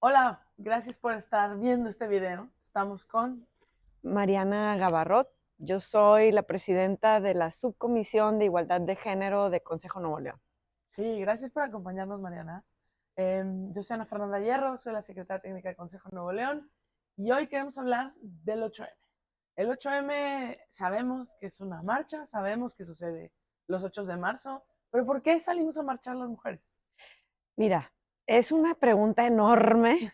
Hola, gracias por estar viendo este video. Estamos con... Mariana Gabarrot. Yo soy la presidenta de la Subcomisión de Igualdad de Género de Consejo Nuevo León. Sí, gracias por acompañarnos, Mariana. Yo soy Ana Fernanda Hierro, soy la secretaria técnica de Consejo Nuevo León y hoy queremos hablar del 8M. El 8M sabemos que es una marcha, sabemos que sucede los 8 de marzo, pero ¿por qué salimos a marchar las mujeres? Mira, es una pregunta enorme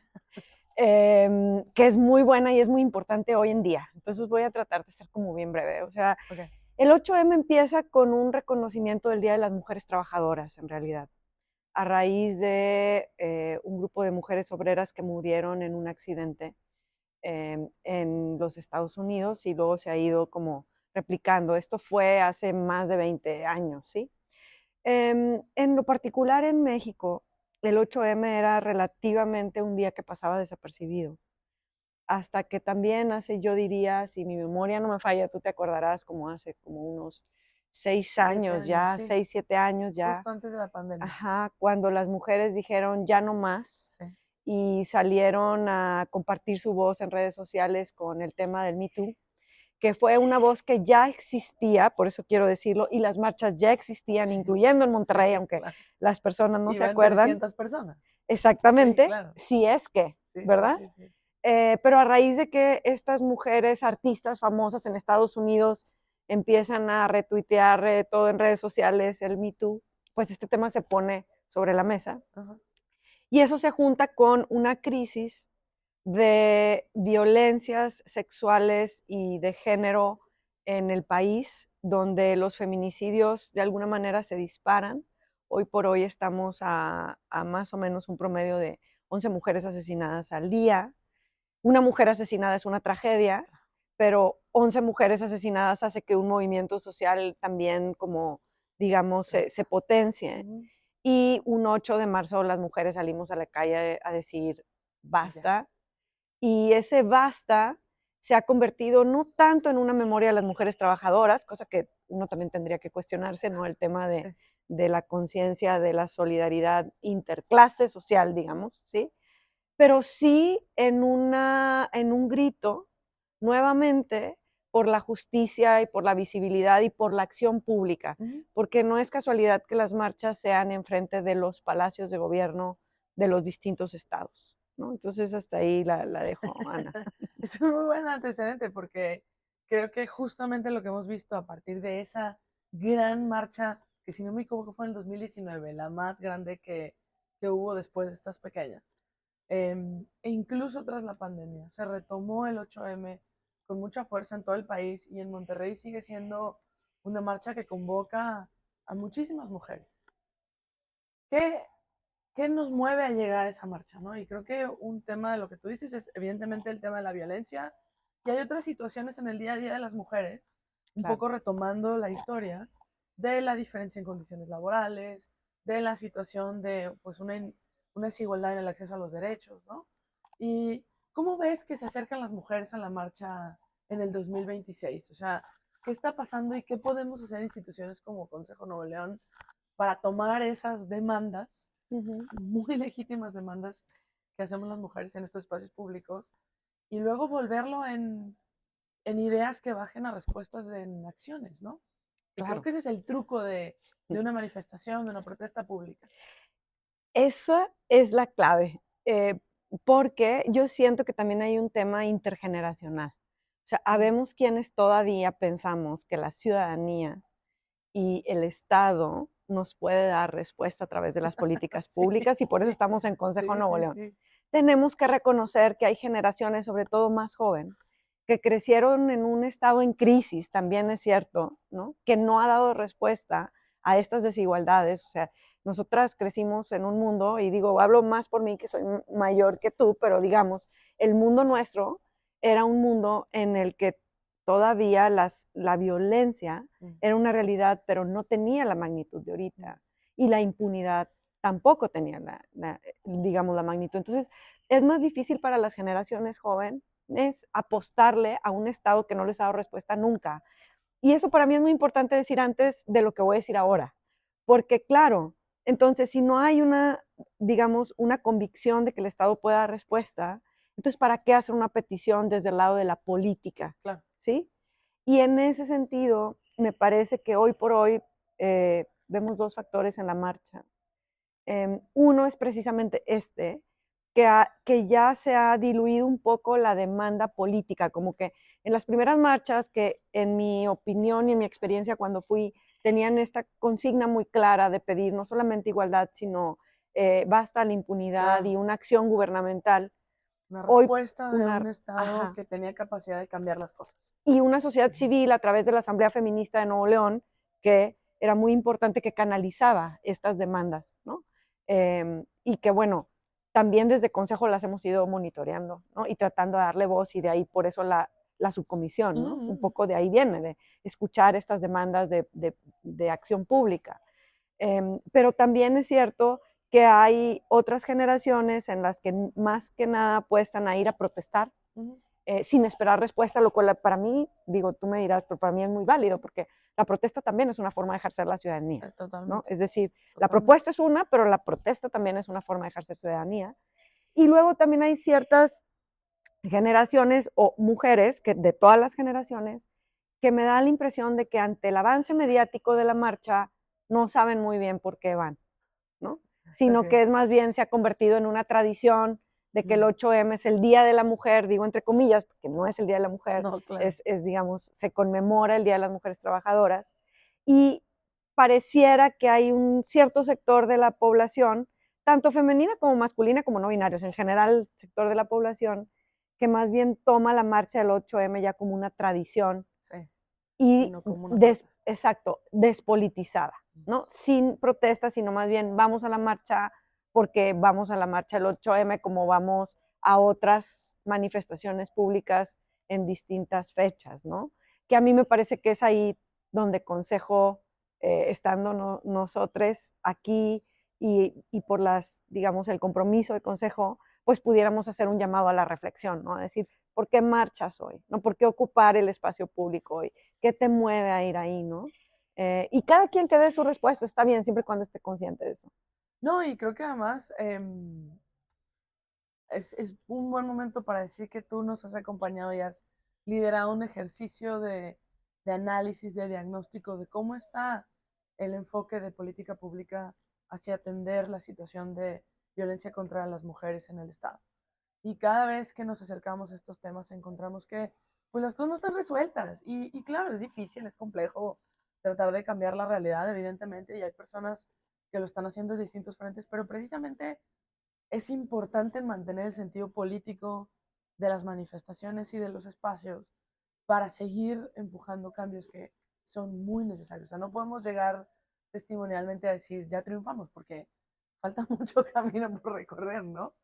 que es muy buena y es muy importante hoy en día. Entonces voy a tratar de ser como bien breve. O sea, Ok, el 8M empieza con un reconocimiento del Día de las Mujeres Trabajadoras, en realidad, a raíz de un grupo de mujeres obreras que murieron en un accidente en los Estados Unidos y luego se ha ido como replicando. Esto fue hace más de 20 años, ¿sí? En lo particular en México, el 8M era relativamente un día que pasaba desapercibido, hasta que también hace, yo diría, si mi memoria no me falla, tú te acordarás como hace como unos 7 años, sí, 6, 7 años ya, justo antes de la pandemia. ajá, cuando las mujeres dijeron ya no más Sí, y salieron a compartir su voz en redes sociales con el tema del Me Too, que fue una voz que ya existía, por eso quiero decirlo, y las marchas ya existían, sí, incluyendo en Monterrey, sí, aunque claro. las personas no se Iban acuerdan 300 personas. Sí, exactamente, claro. si es que, Sí, sí, ¿verdad? sí, sí. Pero a raíz de que estas mujeres artistas famosas en Estados Unidos empiezan a retuitear todo en redes sociales, el Me Too, pues este tema se pone sobre la mesa. Ajá. Y eso se junta con una crisis de violencias sexuales y de género en el país, donde los feminicidios de alguna manera se disparan. Hoy por hoy estamos a más o menos un promedio de 11 mujeres asesinadas al día. Una mujer asesinada es una tragedia, pero 11 mujeres asesinadas hace que un movimiento social también como, digamos, se potencie. Ujú. Y un 8 de marzo las mujeres salimos a la calle a decir Ya. basta, y ese basta se ha convertido no tanto en una memoria de las mujeres trabajadoras, cosa que uno también tendría que cuestionarse, ¿no? El tema Sí. de la conciencia, de la solidaridad interclase social, digamos, ¿sí? Pero sí en un grito nuevamente por la justicia y por la visibilidad y por la acción pública, Ujú. porque no es casualidad que las marchas sean enfrente de los palacios de gobierno de los distintos estados, ¿no? Entonces hasta ahí la dejo, Ana. Es un muy buen antecedente porque creo que justamente lo que hemos visto a partir de esa gran marcha, que si no me equivoco fue en el 2019, la más grande que hubo después de estas pequeñas. E incluso tras la pandemia, se retomó el 8M con mucha fuerza en todo el país y en Monterrey sigue siendo una marcha que convoca a muchísimas mujeres. ¿Qué, qué nos mueve a llegar a esa marcha, ¿no? Y creo que un tema de lo que tú dices es evidentemente el tema de la violencia y hay otras situaciones en el día a día de las mujeres, un Claro. poco retomando la historia de la diferencia en condiciones laborales, de la situación de pues una desigualdad en el acceso a los derechos, ¿no? Y cómo ves que se acercan las mujeres a la marcha en el 2026, o sea, ¿qué está pasando y qué podemos hacer instituciones como Consejo Nuevo León para tomar esas demandas, Ujú. muy legítimas demandas que hacemos las mujeres en estos espacios públicos, y luego volverlo en ideas que bajen a respuestas en acciones, ¿no? Que creo Claro. que ese es el truco de una manifestación, de una protesta pública. Esa es la clave, porque yo siento que también hay un tema intergeneracional. O sea, Mm. habemos quienes todavía pensamos que la ciudadanía y el Estado nos puede dar respuesta a través de las políticas Sí, públicas y por eso sí, estamos en Consejo sí, Nuevo sí, León. sí. Tenemos que reconocer que hay generaciones, sobre todo más joven, que crecieron en un estado en crisis, también es cierto, ¿no? Que no ha dado respuesta a estas desigualdades. O sea, nosotras crecimos en un mundo, y digo, hablo más por mí que soy mayor que tú, pero digamos, el mundo nuestro era un mundo en el que todavía la violencia Mm, era una realidad, pero no tenía la magnitud de mm, ahorita. Y la impunidad tampoco tenía digamos, la magnitud. Entonces, es más difícil para las generaciones jóvenes apostarle a un Estado que no les ha dado respuesta nunca. Y eso para mí es muy importante decir antes de lo que voy a decir ahora. Porque claro, Entonces, si no hay una, digamos, una convicción de que el Estado pueda dar respuesta, entonces, ¿para qué hacer una petición desde el lado de la política? Claro. ¿Sí? Y en ese sentido, me parece que hoy por hoy vemos dos factores en la marcha. Uno es precisamente que ya se ha diluido un poco la demanda política, como que en las primeras marchas, que en mi opinión y en mi experiencia cuando fui, tenían esta consigna muy clara de pedir no solamente igualdad, sino basta la impunidad y Claro. una acción gubernamental. Una Hoy, respuesta de un Estado ajá, que tenía capacidad de cambiar las cosas. y una sociedad Ujú. civil a través de la Asamblea Feminista de Nuevo León, que era muy importante, que canalizaba estas demandas, ¿no? Y que, bueno, también desde Consejo las hemos ido monitoreando, ¿no? Y tratando de darle voz, y de ahí por eso la subcomisión, ¿no? Un Mm, poco de ahí viene, de escuchar estas demandas de acción pública. Pero también es cierto que hay otras generaciones en las que más que nada apuestan a ir a protestar ujú. sin esperar respuesta, lo cual para mí, digo, tú me dirás, pero para mí es muy válido, porque la protesta también es una forma de ejercer la ciudadanía, ¿no? Totalmente, Es decir, la totalmente. propuesta es una, pero la protesta también es una forma de ejercer ciudadanía. Y luego también hay ciertas generaciones o mujeres, que de todas las generaciones, que me da la impresión de que ante el avance mediático de la marcha no saben muy bien por qué van, ¿no? Sino que Ok. es más bien se ha convertido en una tradición de que el Mm. 8M es el Día de la Mujer, digo entre comillas, porque no es el Día de la Mujer, No, claro. digamos, se conmemora el Día de las Mujeres Trabajadoras, y pareciera que hay un cierto sector de la población, tanto femenina como masculina como no binarios, en general sector de la población, que más bien toma la marcha del 8M ya como una tradición Sí. Y y no como una protesta. exacto, despolitizada, ¿no? Sin protesta, sino más bien vamos a la marcha porque vamos a la marcha del 8M como vamos a otras manifestaciones públicas en distintas fechas, ¿no? Que a mí me parece que es ahí donde Consejo, estando nosotros aquí y por digamos, el compromiso de Consejo, pues pudiéramos hacer un llamado a la reflexión, ¿no? Es decir, ¿por qué marchas hoy? ¿No? ¿Por qué ocupar el espacio público hoy? ¿Qué te mueve a ir ahí, no? Y cada quien que dé su respuesta está bien, siempre y cuando esté consciente de eso. No, y creo que además es un buen momento para decir que tú nos has acompañado y has liderado un ejercicio de análisis, de diagnóstico de cómo está el enfoque de política pública hacia atender la situación de violencia contra las mujeres en el Estado. Y cada vez que nos acercamos a estos temas encontramos que pues las cosas no están resueltas. Y claro, es difícil, es complejo tratar de cambiar la realidad, evidentemente, y hay personas que lo están haciendo desde distintos frentes, pero precisamente es importante mantener el sentido político de las manifestaciones y de los espacios para seguir empujando cambios que son muy necesarios. O sea, no podemos llegar testimonialmente a decir, ya triunfamos, porque falta mucho camino por recorrer, ¿no?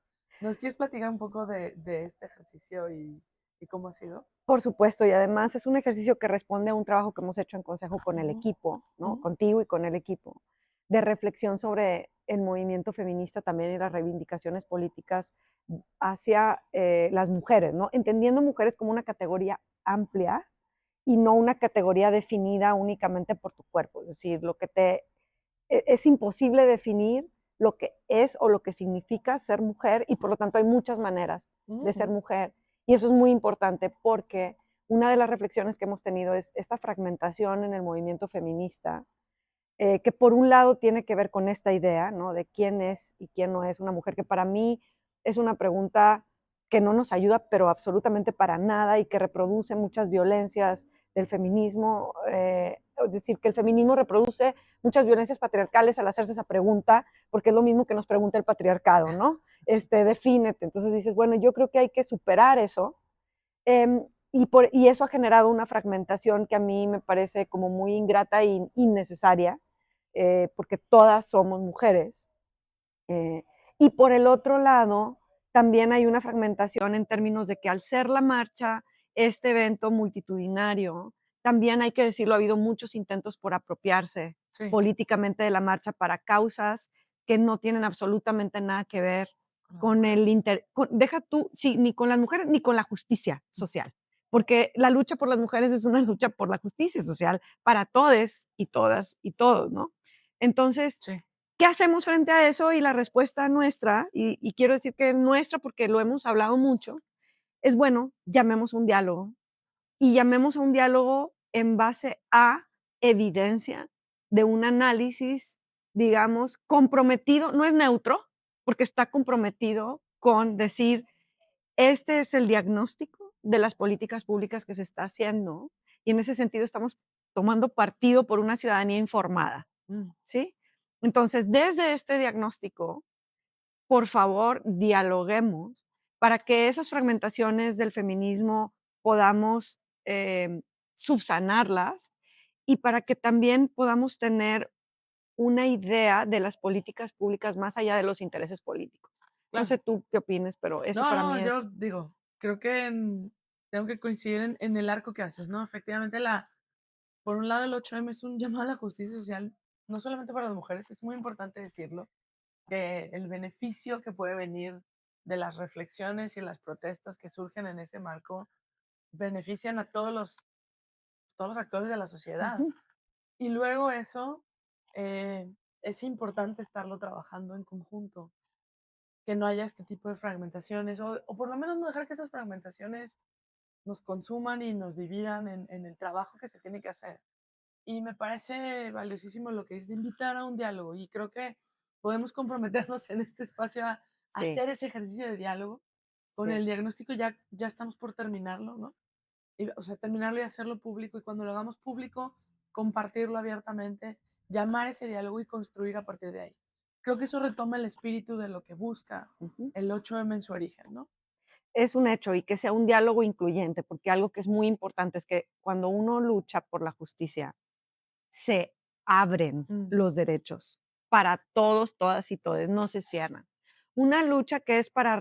¿Nos quieres platicar un poco de este ejercicio y cómo ha sido? Por supuesto, y además es un ejercicio que responde a un trabajo que hemos hecho en Consejo con el Ujú, equipo, ¿no? ujú, Contigo y con el equipo, de reflexión sobre el movimiento feminista también y las reivindicaciones políticas hacia las mujeres, ¿no? Entendiendo mujeres como una categoría amplia y no una categoría definida únicamente por tu cuerpo. Es decir, es imposible definir lo que es o lo que significa ser mujer, y por lo tanto hay muchas maneras de ser ujú, mujer. Y eso es muy importante porque una de las reflexiones que hemos tenido es esta fragmentación en el movimiento feminista, que por un lado tiene que ver con esta idea, ¿no? De quién es y quién no es una mujer, que para mí es una pregunta que no nos ayuda, pero absolutamente para nada, y que reproduce muchas violencias del feminismo. Es decir, que el feminismo reproduce muchas violencias patriarcales al hacerse esa pregunta, porque es lo mismo que nos pregunta el patriarcado, ¿no? Defínete. Entonces dices, bueno, yo creo que hay que superar eso. Y eso ha generado una fragmentación que a mí me parece como muy ingrata e innecesaria, porque todas somos mujeres. Eh, y por el otro lado, también hay una fragmentación en términos de que al ser la marcha, este evento multitudinario, también hay que decirlo, ha habido muchos intentos por apropiarse sí, políticamente de la marcha para causas que no tienen absolutamente nada que ver con las con mujeres. deja tú, sí, ni con las mujeres ni con la justicia social, porque la lucha por las mujeres es una lucha por la justicia social para todes y todas y todos, ¿no? Entonces, Sí, ¿Qué hacemos frente a eso? Y la respuesta nuestra, y quiero decir que nuestra porque lo hemos hablado mucho, es bueno, llamemos a un diálogo y llamemos a un diálogo en base a evidencia de un análisis, digamos, comprometido, no es neutro, porque está comprometido con decir, este es el diagnóstico de las políticas públicas que se está haciendo y en ese sentido estamos tomando partido por una ciudadanía informada, Mm, ¿sí? Entonces, desde este diagnóstico, por favor, dialoguemos para que esas fragmentaciones del feminismo podamos subsanarlas y para que también podamos tener una idea de las políticas públicas más allá de los intereses políticos. No sé claro. tú qué opines, pero eso No, para no, mí yo es digo, creo que tengo que coincidir en el arco que haces, ¿no? Efectivamente, por un lado, el 8M es un llamado a la justicia social, no solamente para las mujeres, es muy importante decirlo, que el beneficio que puede venir de las reflexiones y las protestas que surgen en ese marco benefician a todos los actores de la sociedad. ujú, Y luego eso es importante estarlo trabajando en conjunto, que no haya este tipo de fragmentaciones, o por lo menos no dejar que esas fragmentaciones nos consuman y nos dividan en el trabajo que se tiene que hacer. Y me parece valiosísimo lo que es de invitar a un diálogo y creo que podemos comprometernos en este espacio a sí, hacer ese ejercicio de diálogo. Con sí. el diagnóstico ya estamos por terminarlo, ¿no? Y, o sea, terminarlo y hacerlo público y cuando lo hagamos público, compartirlo abiertamente, llamar ese diálogo y construir a partir de ahí. Creo que eso retoma el espíritu de lo que busca Ujú. el 8M en su origen, ¿no? Es un hecho y que sea un diálogo incluyente, porque algo que es muy importante es que cuando uno lucha por la justicia, se abren Mm, los derechos para todos, todas y todes, no se cierran. Una lucha que es para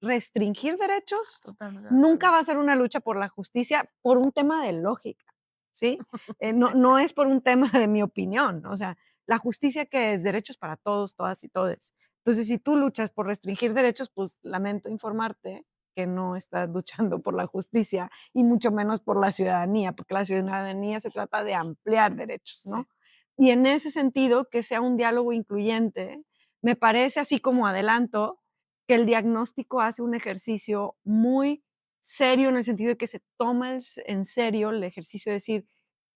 restringir derechos totalmente de nunca acuerdo. va a ser una lucha por la justicia por un tema de lógica, ¿sí? No, Sí, no es por un tema de mi opinión, o sea, la justicia que es derechos para todos, todas y todes. Entonces, si tú luchas por restringir derechos, pues lamento informarte que no estás luchando por la justicia y mucho menos por la ciudadanía, porque la ciudadanía se trata de ampliar derechos, sí. ¿no? Y en ese sentido, que sea un diálogo incluyente, me parece, así como adelanto, que el diagnóstico hace un ejercicio muy serio en el sentido de que se toma en serio el ejercicio de decir,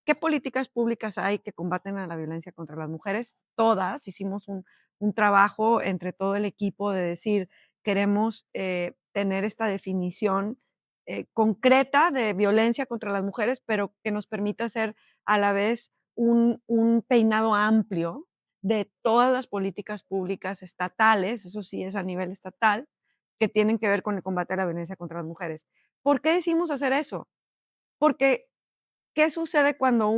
¿qué políticas públicas hay que combaten a la violencia contra las mujeres? Todas, hicimos un trabajo entre todo el equipo de decir, queremos tener esta definición concreta de violencia contra las mujeres, pero que nos permita hacer a la vez un peinado amplio de todas las políticas públicas estatales, eso sí es a nivel estatal, que tienen que ver con el combate a la violencia contra las mujeres. ¿Por qué decidimos hacer eso? Porque, ¿qué sucede cuando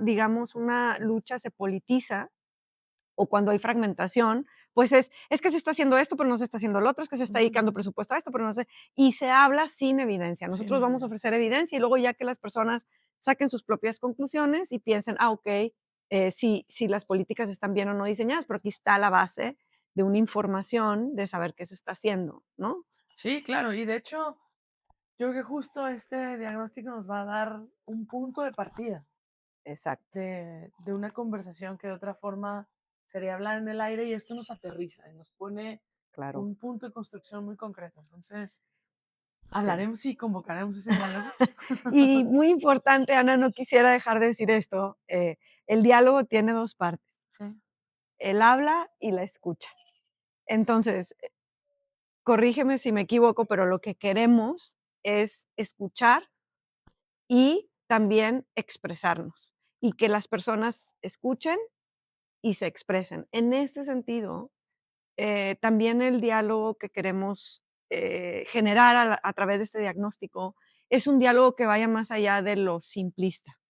digamos, una lucha se politiza o cuando hay fragmentación? Pues es que se está haciendo esto, pero no se está haciendo lo otro, es que se está Ujú. dedicando presupuesto a esto, pero no sé, y se habla sin evidencia. Sin Nosotros vamos a evidencia. ofrecer evidencia y luego ya que las personas saquen sus propias conclusiones y piensen, okey, si las políticas están bien o no diseñadas, pero aquí está la base de una información de saber qué se está haciendo, ¿no? Sí, claro. Y de hecho, yo creo que justo este diagnóstico nos va a dar un punto de partida Exacto, de una conversación que de otra forma sería hablar en el aire y esto nos aterriza y nos pone claro, un punto de construcción muy concreto. Entonces, sí. hablaremos y convocaremos ese diálogo. Y muy importante, Ana, no quisiera dejar de decir esto, el diálogo tiene 2 partes, Sí, el habla y la escucha. Entonces, corrígeme si me equivoco, pero lo que queremos es escuchar y también expresarnos, y que las personas escuchen y se expresen. En este sentido, también el diálogo que queremos, generar a través de este diagnóstico es un diálogo que vaya más allá de lo simplista.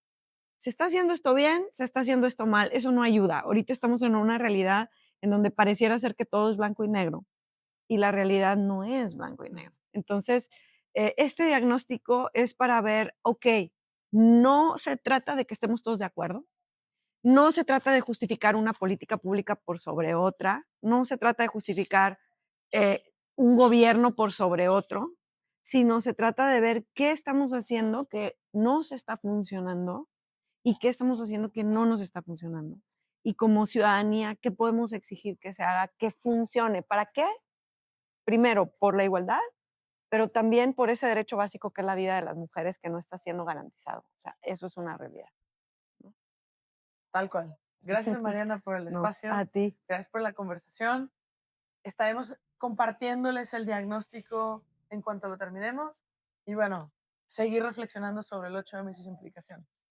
¿Se está haciendo esto bien? ¿Se está haciendo esto mal? Eso no ayuda. Ahorita estamos en una realidad en donde pareciera ser que todo es blanco y negro, y la realidad no es blanco y negro. Entonces, este diagnóstico es para ver, okey, no se trata de que estemos todos de acuerdo, no se trata de justificar una política pública por sobre otra, no se trata de justificar, un gobierno por sobre otro, sino se trata de ver qué estamos haciendo que no se está funcionando y qué estamos haciendo que no nos está funcionando. Y como ciudadanía, ¿qué podemos exigir que se haga, que funcione? ¿Para qué? Primero, por la igualdad, pero también por ese derecho básico que es la vida de las mujeres que no está siendo garantizado. O sea, eso es una realidad, ¿no? Tal cual. Gracias, Mariana, por el No, espacio. a ti. Gracias por la conversación. Estaremos compartiéndoles el diagnóstico en cuanto lo terminemos y bueno, seguir reflexionando sobre el 8M y sus implicaciones.